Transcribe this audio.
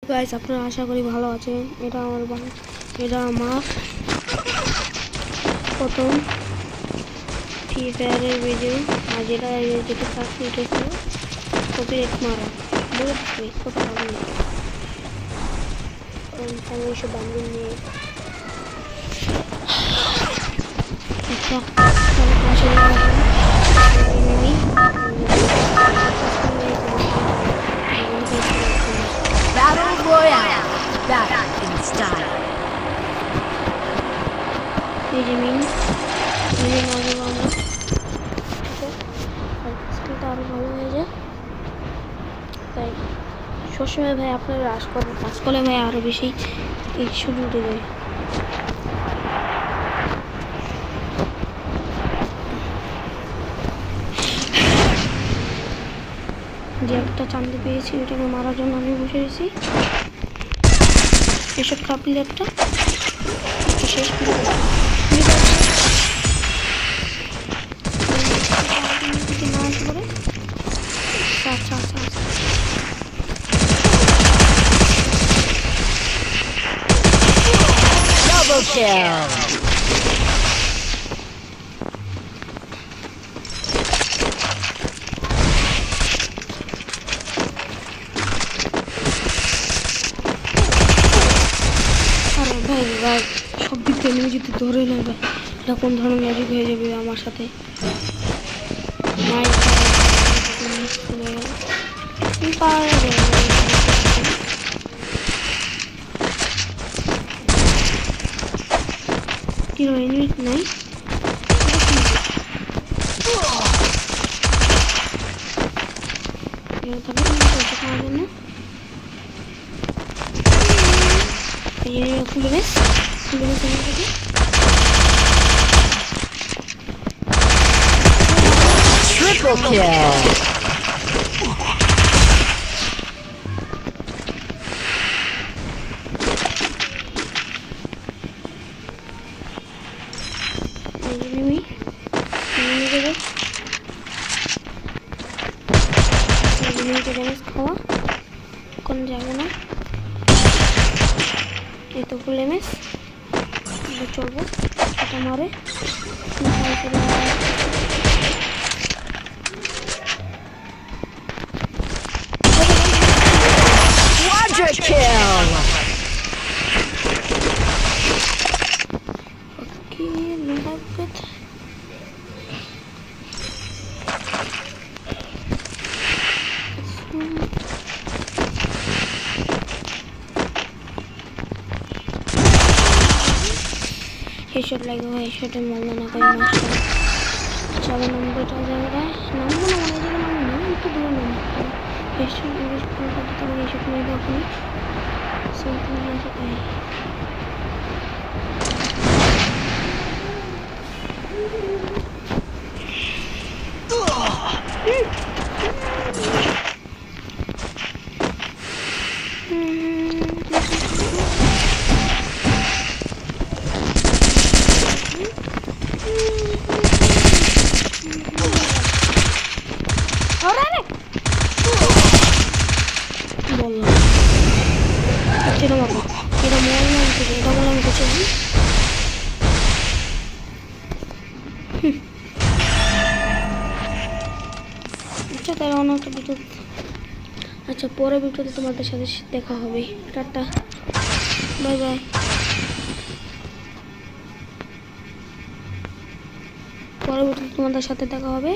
Guys আপনারা আশা করি ভালো আছেন। এটা আমার প্রথম ফ্রি ফায়ারের ভিডিও। আর যেটা ফার্স্ট উঠেছিল কপিরাইট মারা বলে দিচ্ছি কত পাবেন না, কারণ আমি এসব বান্ধব নিয়ে আচ্ছা Battle Royale. Battle in style. এই যে মিন আগে আমরা স্কিলটা আরও ভালো হয়ে যায়। তাই সবসময় ভাই আপনারা কাজ করলে ভাই আরও বেশি এই শুরু উঠে যায়। যে একটা চান্দে পেয়েছি ওটাকে মারার জন্য আমি বসে গেছি। এসব প্লেয়ারটা শেষ Double kill. ভাই সব দিক থেকে যদি ধরে নেবে এটা কোন ধরনের ম্যাজিক হয়ে যাবে আমার সাথে। কি এনিমি নাই খুলে বেশ Triple kill. খাওয়া কোন যাবে না, এই তো ফুল এমএস চলবো এটা মারে Quadra kill. হেডশট লাগবে ভাই, হেডশটে মরলো না করে নষ্ট। আচ্ছা আবার নম্বরটা জায়গায় নামবো না, মনে হয় নাম একটু দূরে নামবো। হেডশট ইউজ করতে তবে হেডশট মেরে আপনি সিম্পল আছে তাই আচ্ছা তাই অন্য একটা ভিডিও। আচ্ছা পরের ভিডিওতে তোমাদের সাথে দেখা হবে। Tata bye bye. পরের ভিডিওতে তোমাদের সাথে দেখা হবে।